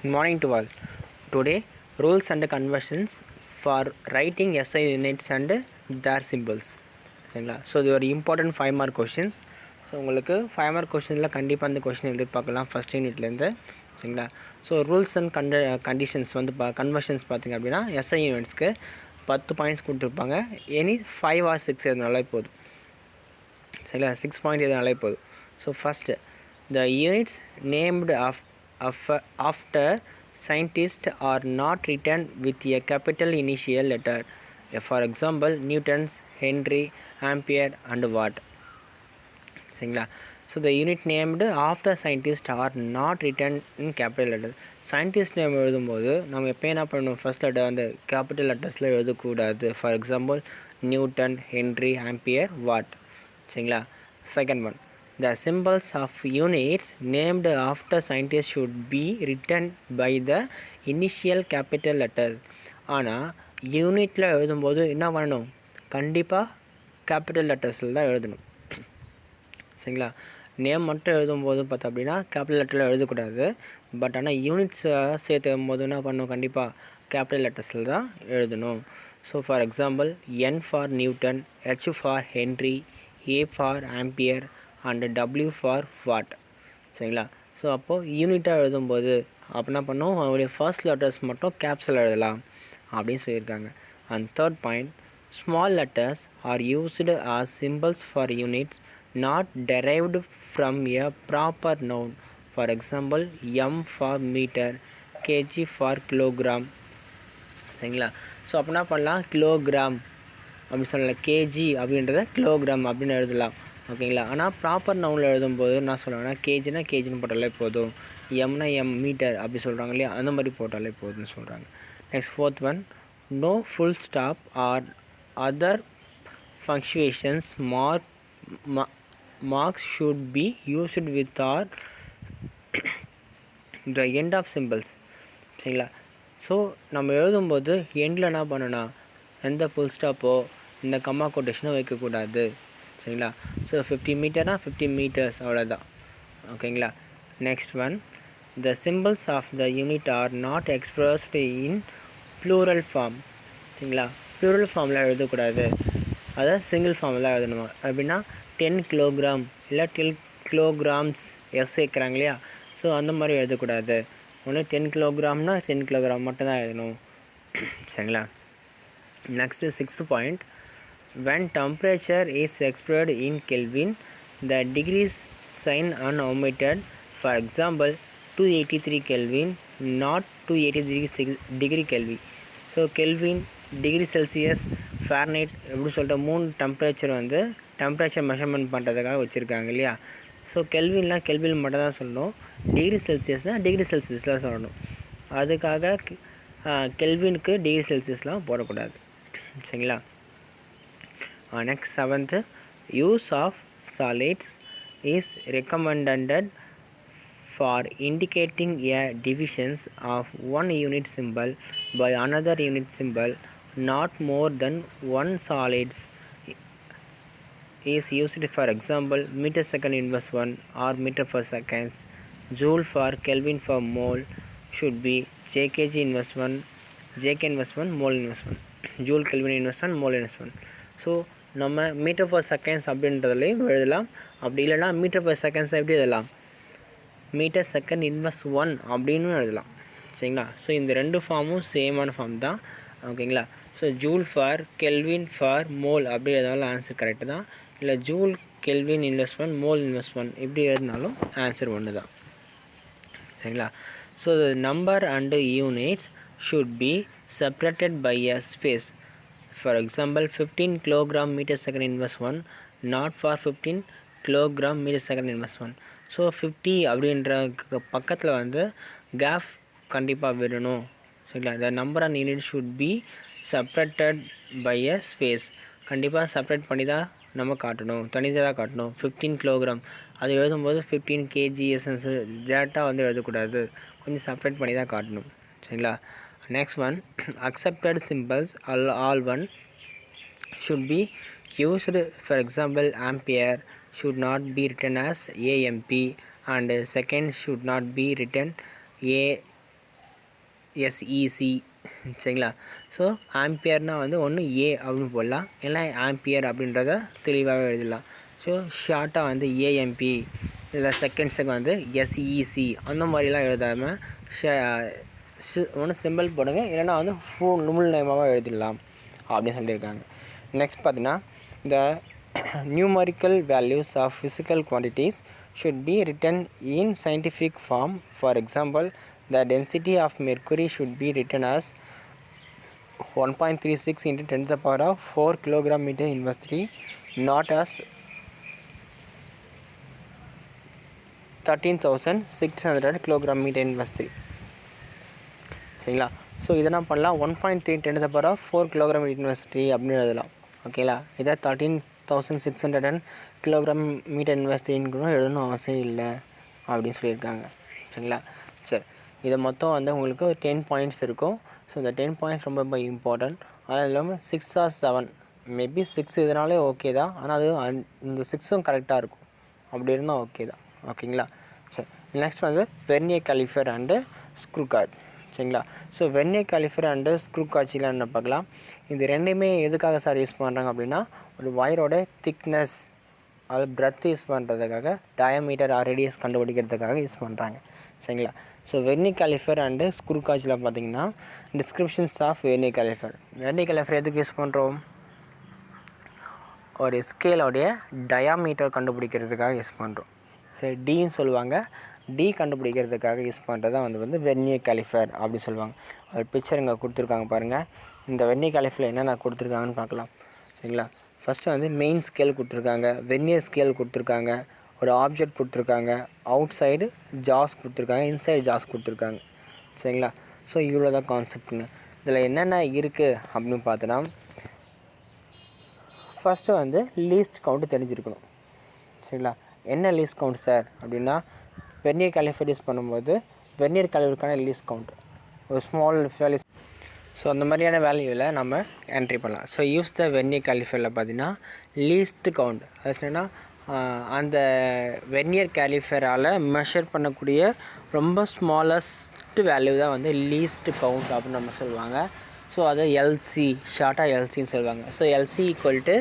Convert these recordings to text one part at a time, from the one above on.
Good morning to all. Today, rules and conversions for writing SI units and their symbols. சரிங்களா? So இது ஒரு important 5 mark questions. So உங்களுக்கு 5 mark கொஷினில் கண்டிப்பாக அந்த கொஷின் எதிர்பார்க்கலாம் ஃபஸ்ட் யூனிட்லேருந்து. சரிங்களா? ஸோ ரூல்ஸ் அண்ட் கண்டிஷன்ஸ் வந்து கன்வர்ஷன்ஸ் பார்த்திங்க அப்படின்னா SI யூனிட்ஸ்க்கு 10 பாயிண்ட்ஸ் கொடுத்துருப்பாங்க. எனி 5 or 6 எதுனாலே போதும். சரிங்களா? 6 பாயிண்ட் எதுனாலே போதும். So first the units named after scientists are not written with a capital initial letter. For example, Newton's, Henry, Ampere and Watt. சரிங்களா? So the unit named after scientists are not written in capital letters. Scientist name எழுதும்போது நம்ம எப்போ என்ன பண்ணணும், first letter அந்த capital லெட்டர்ஸில் எழுதக்கூடாது. For example newton, henry, ampere, watt. சரிங்களா? Second one, the symbols of units named after scientists should be written by the initial capital letters. ஆனால் யூனிட்டில் எழுதும்போது என்ன பண்ணணும், கண்டிப்பாக கேபிட்டல் லெட்டர்ஸில் தான் எழுதணும். சரிங்களா? நேம் மட்டும் எழுதும்போது பார்த்தா அப்படின்னா கேபிட்டல் லெட்டரில் எழுதக்கூடாது. பட் ஆனால் யூனிட்ஸை சேர்த்து போது என்ன பண்ணணும், கண்டிப்பாக கேபிட்டல் லெட்டர்ஸில் தான் எழுதணும். So for example N for Newton, H for Henry, A for ampere and W for what. சரிங்களா? ஸோ அப்போது யூனிட்டாக எழுதும்போது அப்போ என்ன பண்ணோம், அவருடைய ஃபர்ஸ்ட் லெட்டர்ஸ் மட்டும் கேப்ஸில் எழுதலாம் அப்படின்னு சொல்லியிருக்காங்க. And third point, small letters are used as symbols for units not derived from a proper noun. For example M for metre, kg for kilogram. சரிங்களா? ஸோ அப்போ என்ன பண்ணலாம், கிலோகிராம் அப்படின்னு சொல்லலாம், கேஜி அப்படின்றத கிலோகிராம் அப்படின்னு எழுதலாம். ஓகேங்களா? ஆனால் ப்ராப்பர் நவுனில் எழுதும்போது நான் சொல்லுவேன்னா கேஜினா கேஜின்னு போட்டாலே போதும், எம்னா எம் மீட்டர் அப்படி சொல்கிறாங்க இல்லையா, அந்த மாதிரி போட்டாலே போதும்னு சொல்கிறாங்க. Next fourth one, no full stop or other punctuations marks should be used with or the end of symbols. சரிங்களா? ஸோ நம்ம எழுதும்போது எண்டில் என்ன பண்ணணும்னா எந்த ஃபுல் ஸ்டாப்போ இந்த கம்மா கொட்டேஷனோ வைக்கக்கூடாது. சரிங்களா? ஸோ 50 மீட்டர்னா 50 மீட்டர்ஸ் அவ்வளோதான். ஓகேங்களா? Next one, the symbols of the unit are not expressed in plural form. சரிங்களா? ப்ளூரல் ஃபார்மில் எழுதக்கூடாது, அதாவது சிங்கிள் ஃபார்மில் தான் எழுதணும். அப்படின்னா 10 கிலோகிராம் இல்லை 12 கிலோகிராம்ஸ் எஸ் சேர்க்குறாங்க இல்லையா, ஸோ அந்த மாதிரி எழுதக்கூடாது. ஒன்று 10 கிலோகிராம்னா 10 கிலோகிராம் மட்டும் தான் எழுதணும். சரிங்களா? Next 6th point, when temperature is expressed in Kelvin, the degrees sign are omitted. For example, 283 Kelvin, not 283 degree Kelvin. So kelvin, degree Celsius, Fahrenheit எப்படி சொல்லிட்டு 3 டெம்பரேச்சர் வந்து டெம்பரேச்சர் மெஷர்மெண்ட் பண்ணுறதுக்காக வச்சுருக்காங்க இல்லையா. ஸோ கெல்வின்லாம் கெல்வின் மட்டும் தான் சொல்லணும், டிகிரி செல்சியஸ்னால் டிகிரி செல்சியஸில் சொல்லணும். அதுக்காக கெல்வினுக்கு டிகிரி செல்சியஸ்லாம் போடக்கூடாது. சரிங்களா? Next 7th, use of solids is recommended for indicating a division of one unit symbol by another unit symbol. Not more than one solids is used. For example, meter second inverse 1 or meter per seconds. Joule for Kelvin for mole should be jkg inverse 1, jk inverse 1, mole inverse 1. Joule Kelvin inverse 1, mole inverse 1. So நம்ம metre per seconds அப்படின்றதுலையும் எழுதலாம். அப்படி இல்லைனா metre per seconds எப்படி எழுதலாம், metre second inverse 1 அப்படின்னு எழுதலாம். சரிங்களா? So இந்த 2 ஃபார்மும் சேமான ஃபார்ம் தான். ஓகேங்களா? So joule for kelvin for mole அப்படி எழுதினாலும் ஆன்சர் கரெக்டு தான். இல்லை joule kelvin inverse 1, mole inverse 1 இப்படி எழுதினாலும் ஆன்சர் ஒன்று தான். சரிங்களா? So number and units should be separated by a space. For example, 15 kilogram meter second inverse 1, not for 15 kilogram meter second inverse 1. So 50 அப்படின்ற பக்கத்தில் வந்து கேப் கண்டிப்பாக விடணும். சரிங்களா? the number and unit should be separated by a space. கண்டிப்பாக separate பண்ணி தான் நம்ம காட்டணும், தனியாக தான் காட்டணும். 15 கிலோகிராம் அது எழுதும்போது 15 kgs டேரெக்டாக வந்து எழுதக்கூடாது, கொஞ்சம் செப்பரேட் பண்ணி தான் காட்டணும். சரிங்களா? Next one, accepted symbols all one should be used. For example, ampere should not be written as AMP and second should not be written SEC சரிங்களா. ஸோ ஆம்பியர்னால் வந்து ஒன்று ஏ அப்படின்னு போடலாம், இல்லை ஆம்பியர் அப்படின்றத தெளிவாகவே எழுதலாம். ஸோ ஷார்ட்டாக வந்து ஏஎம்பி இல்லை செகண்ட்ஸுக்கு வந்து எஸ்இசி அந்த மாதிரிலாம் எழுதாமல் ஒன்று சிம்பிள் போடுங்க, இல்லைனா வந்து முழு நேமாக எழுதிடலாம் அப்படின்னு சொல்லியிருக்காங்க. நெக்ஸ்ட் பார்த்தீங்கன்னா இந்த numerical values of physical quantities should be written in scientific form. For example, the density of mercury should be written as 1.36 into 10 to the power of 4 kilogram meter inverse 3, not as 13,600 kilogram meter inverse 3. சரிங்களா. So இதை என்ன பண்ணலாம், 1.3 10 to the power of 4 kilogram meter inverse 3 அப்படின்னு எழுதலாம். ஓகேங்களா. இதை 13,600 kilogram metre inverse 3 கூட எழுதணும் அவசியம் இல்லை அப்படின்னு சொல்லியிருக்காங்க. சரிங்களா. சரி, இதை மொத்தம் வந்து உங்களுக்கு 10 பாயிண்ட்ஸ் இருக்கும். ஸோ இந்த 10 பாயிண்ட்ஸ் ரொம்ப ரொம்ப இம்பார்ட்டன்ட். ஆனால் இல்லாமல் 6 or 7 மேபி 6 இதனாலே ஓகே தான், ஆனால் அது இந்த 6ம் கரெக்டாக இருக்கும், அப்படி இருந்தால் ஓகே தான். ஓகேங்களா. சரி, நெக்ஸ்ட் வந்து vernier calliper and screw gauge. சரிங்களா. So vernier calliper and screw காஜ்லாம் என்ன பார்க்கலாம். இது ரெண்டுமே எதுக்காக சார் யூஸ் பண்ணுறாங்க அப்படின்னா, ஒரு வயரோட திக்னஸ் அது பிரெத் யூஸ் பண்ணுறதுக்காக, டயமீட்டர் ஆர் ரேடியஸ் கண்டுபிடிக்கிறதுக்காக யூஸ் பண்ணுறாங்க. சரிங்களா. So vernier calliper and screw காஜில் பார்த்தீங்கன்னா descriptions of vernier calliper. Vernier calliper எதுக்கு யூஸ் பண்ணுறோம், ஒரு ஸ்கேலோடைய டயாமீட்டர் கண்டுபிடிக்கிறதுக்காக யூஸ் பண்ணுறோம். சரி, டின்னு சொல்லுவாங்க. டி கண்டுபிடிக்கிறதுக்காக யூஸ் பண்ணுறது தான் வந்து வெர்னியர் காலிப்பர் அப்படின்னு சொல்லுவாங்க. ஒரு பிக்சர் இங்கே கொடுத்துருக்காங்க பாருங்கள். இந்த வெர்னியர் காலிப்பரில் என்னென்ன கொடுத்துருக்காங்கன்னு பார்க்கலாம். சரிங்களா. ஃபஸ்ட்டு வந்து மெயின் ஸ்கேல் கொடுத்துருக்காங்க, வெர்னியர் ஸ்கேல் கொடுத்துருக்காங்க, ஒரு ஆப்ஜெக்ட் கொடுத்துருக்காங்க, அவுட் சைடு ஜாஸ் கொடுத்துருக்காங்க, இன்சைடு ஜாஸ் கொடுத்துருக்காங்க. சரிங்களா. ஸோ இவ்வளோ தான் கான்செப்ட்டுங்க. இதில் என்னென்ன இருக்குது அப்படின்னு பார்த்தோன்னா, ஃபஸ்ட்டு வந்து லீஸ்ட் கவுண்ட்டு தெரிஞ்சிருக்கணும். சரிங்களா. என்ன லீஸ்ட் கவுண்ட் சார் அப்படின்னா, வெர்னியர் காலிப்பர் யூஸ் பண்ணும்போது வெர்னியர் காலிப்பருக்கான லீஸ்ட் கவுண்ட் ஒரு ஸ்மால் வேல்யூ. ஸோ அந்த மாதிரியான வேல்யூவில் நம்ம என்ட்ரி பண்ணலாம். ஸோ யூஸ் த வெர்னியர் காலிப்பரில் பார்த்தீங்கன்னா லீஸ்ட் கவுண்ட், அது என்னென்னா அந்த வெர்னியர் காலிப்பரால் மெஷர் பண்ணக்கூடிய ரொம்ப ஸ்மாலஸ்ட் வேல்யூ தான் வந்து லீஸ்ட் கவுண்ட் அப்படின்னு நம்ம சொல்லுவாங்க. ஸோ அது எல்சி, ஷார்ட்டாக எல்சின்னு சொல்லுவாங்க. So LC equal to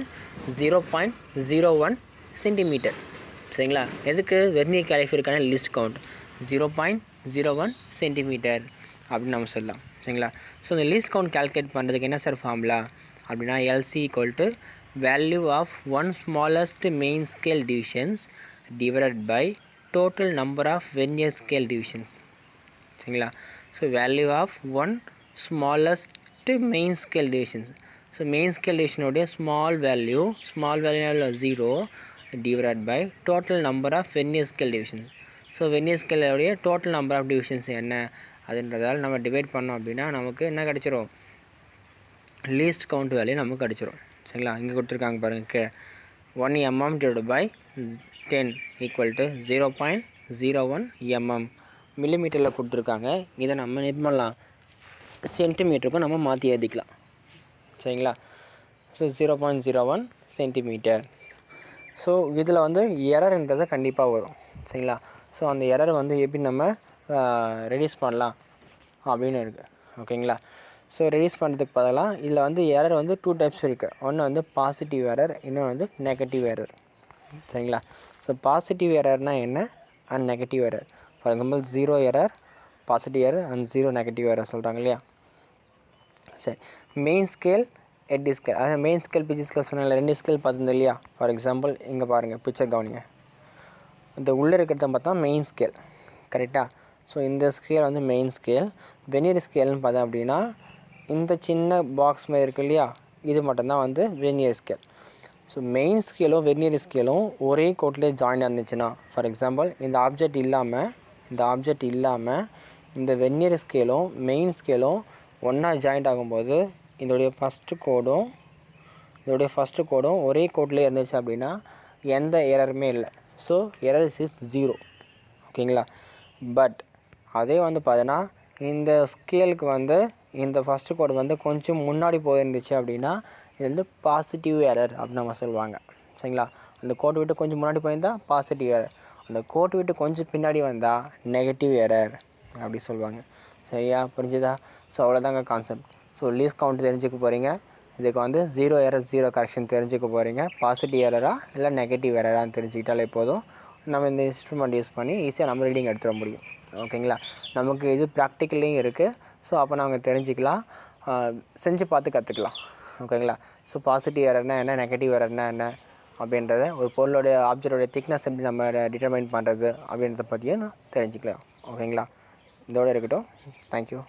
0.01 centimetre. சரிங்களா. எதுக்கு, வெர்னியர் காலிப்பருக்கான லீஸ்ட் கவுண்ட் 0.01 சென்டிமீட்டர் அப்படின்னு நம்ம சொல்லலாம். சரிங்களா. ஸோ இந்த லீஸ்ட் கவுண்ட் கால்குலேட் பண்ணுறதுக்கு என்ன சார் ஃபார்முலா அப்படின்னா, LC equal to value of one smallest main scale divisions divided by total number of vernier scale divisions. சரிங்களா. So value of one smallest main scale divisions. So main scale டிவிஷனுடைய small value 0 divided by total number of vernier scale divisions. So vernier ஸ்கேலோடைய total number of divisions என்ன அதுன்றதால் நம்ம divide பண்ணோம் அப்படின்னா நமக்கு என்ன கிடச்சிரும், லீஸ்ட் கவுண்ட் வேல்யூ நமக்கு கிடச்சிரும். சரிங்களா. இங்கே கொடுத்துருக்காங்க பாருங்கள், 1 mm divided by 10 equal to 0.01 mm மில்லிமீட்டரில் கொடுத்துருக்காங்க. இதை நம்ம என்ன பண்ணலாம், சென்டிமீட்டருக்கும் நம்ம மாற்றி எழுதிக்கலாம். சரிங்களா. So 0.01 centimetre. ஸோ இதில் வந்து எரர்ன்றது கண்டிப்பாக வரும். சரிங்களா. ஸோ அந்த எரர் வந்து எப்படி நம்ம ரெடியூஸ் பண்ணலாம் அப்படின்னு இருக்குது. ஓகேங்களா. ஸோ ரெடியூஸ் பண்ணுறதுக்கு பதிலாக இதில் வந்து எரர் வந்து 2 டைப்ஸ் இருக்குது. ஒன்று வந்து பாசிட்டிவ் எரர், இன்னொன்று வந்து நெகட்டிவ் எரர். சரிங்களா. ஸோ பாசிட்டிவ் எரர்னால் என்ன and negative error. For example 0 error positive error and 0 negative error சொல்கிறாங்க இல்லையா. சரி, மெயின் ஸ்கேல் எட்டு ஸ்கேல், அதாவது மெயின் ஸ்கேல் பிச் ஸ்கேல் சொன்னால 2 ஸ்கேல் பார்த்துருந்தோம் இல்லையா. ஃபார் எக்ஸாம்பிள் இங்கே பாருங்கள், பிக்சர் கவனிங்க. இந்த உள்ளே இருக்கிறத பார்த்தா மெயின் ஸ்கேல், கரெக்டாக. ஸோ இந்த ஸ்கேல் வந்து மெயின் ஸ்கேல். வெர்னியர் ஸ்கேல்னு பார்த்தோம் அப்படின்னா இந்த சின்ன பாக்ஸ் மாதிரி இருக்குது இல்லையா, இது மட்டும்தான் வந்து வெர்னியர் ஸ்கேல். ஸோ மெயின் ஸ்கேலும் வெர்னியர் ஸ்கேலும் ஒரே கோட்டிலே ஜாயின் இருந்துச்சுன்னா, ஃபார் எக்ஸாம்பிள் இந்த ஆப்ஜெக்ட் இல்லாமல் இந்த வெர்னியர் ஸ்கேலும் மெயின் ஸ்கேலும் ஒன்றா ஜாயிண்ட் ஆகும்போது இதோடைய ஃபஸ்ட்டு கோடும் ஒரே கோட்டிலே இருந்துச்சு அப்படின்னா எந்த எரருமே இல்லை. So error is 0. ஓகேங்களா. பட் அதே வந்து பார்த்தீங்கன்னா இந்த ஸ்கேலுக்கு வந்து இந்த ஃபஸ்ட்டு கோடு வந்து கொஞ்சம் முன்னாடி போயிருந்துச்சு அப்படின்னா இது வந்து பாசிட்டிவ் எரர் அப்படின்னு நம்ம சொல்லுவாங்க. சரிங்களா. அந்த கோட்டை விட்டு கொஞ்சம் முன்னாடி போயிருந்தால் பாசிட்டிவ் எரர், அந்த கோட்டை விட்டு கொஞ்சம் பின்னாடி வந்தால் நெகட்டிவ் எரர் அப்படி சொல்லுவாங்க. சரியா, புரிஞ்சுதா? ஸோ அவ்வளோதாங்க கான்செப்ட். ஸோ லீஸ்ட் கவுண்ட் தெரிஞ்சுக்க போகிறீங்க. இதுக்கு வந்து 0 எரர் 0 கரெக்ஷன் தெரிஞ்சுக்க போகிறீங்க. பாசிட்டிவ் எரரா இல்லை நெகட்டிவ் எரரான்னு தெரிஞ்சுக்கிட்டாலே போதும். நம்ம இந்த இன்ஸ்ட்ருமெண்ட் யூஸ் பண்ணி ஈஸியாக நம்ம ரீடிங் எடுத்துட முடியும். ஓகேங்களா? நமக்கு இது ப்ராக்டிக்கல்லையும் இருக்குது. ஸோ அப்போ நாங்கள் தெரிஞ்சுக்கலாம், செஞ்சு பார்த்து கற்றுக்கலாம். ஓகேங்களா? ஸோ பாசிட்டிவ் எரர்னா என்ன, நெகட்டிவ் எரர்னா என்ன அப்படின்றத, ஒரு பொருளோடைய ஆப்ஜெக்டோடைய திக்னஸ் எப்படி நம்ம டிட்டர்மைன் பண்ணுறது அப்படின்றத பற்றியும் நான் தெரிஞ்சுக்கலாம். ஓகேங்களா? இதோடு இருக்கட்டும். தேங்க்யூ.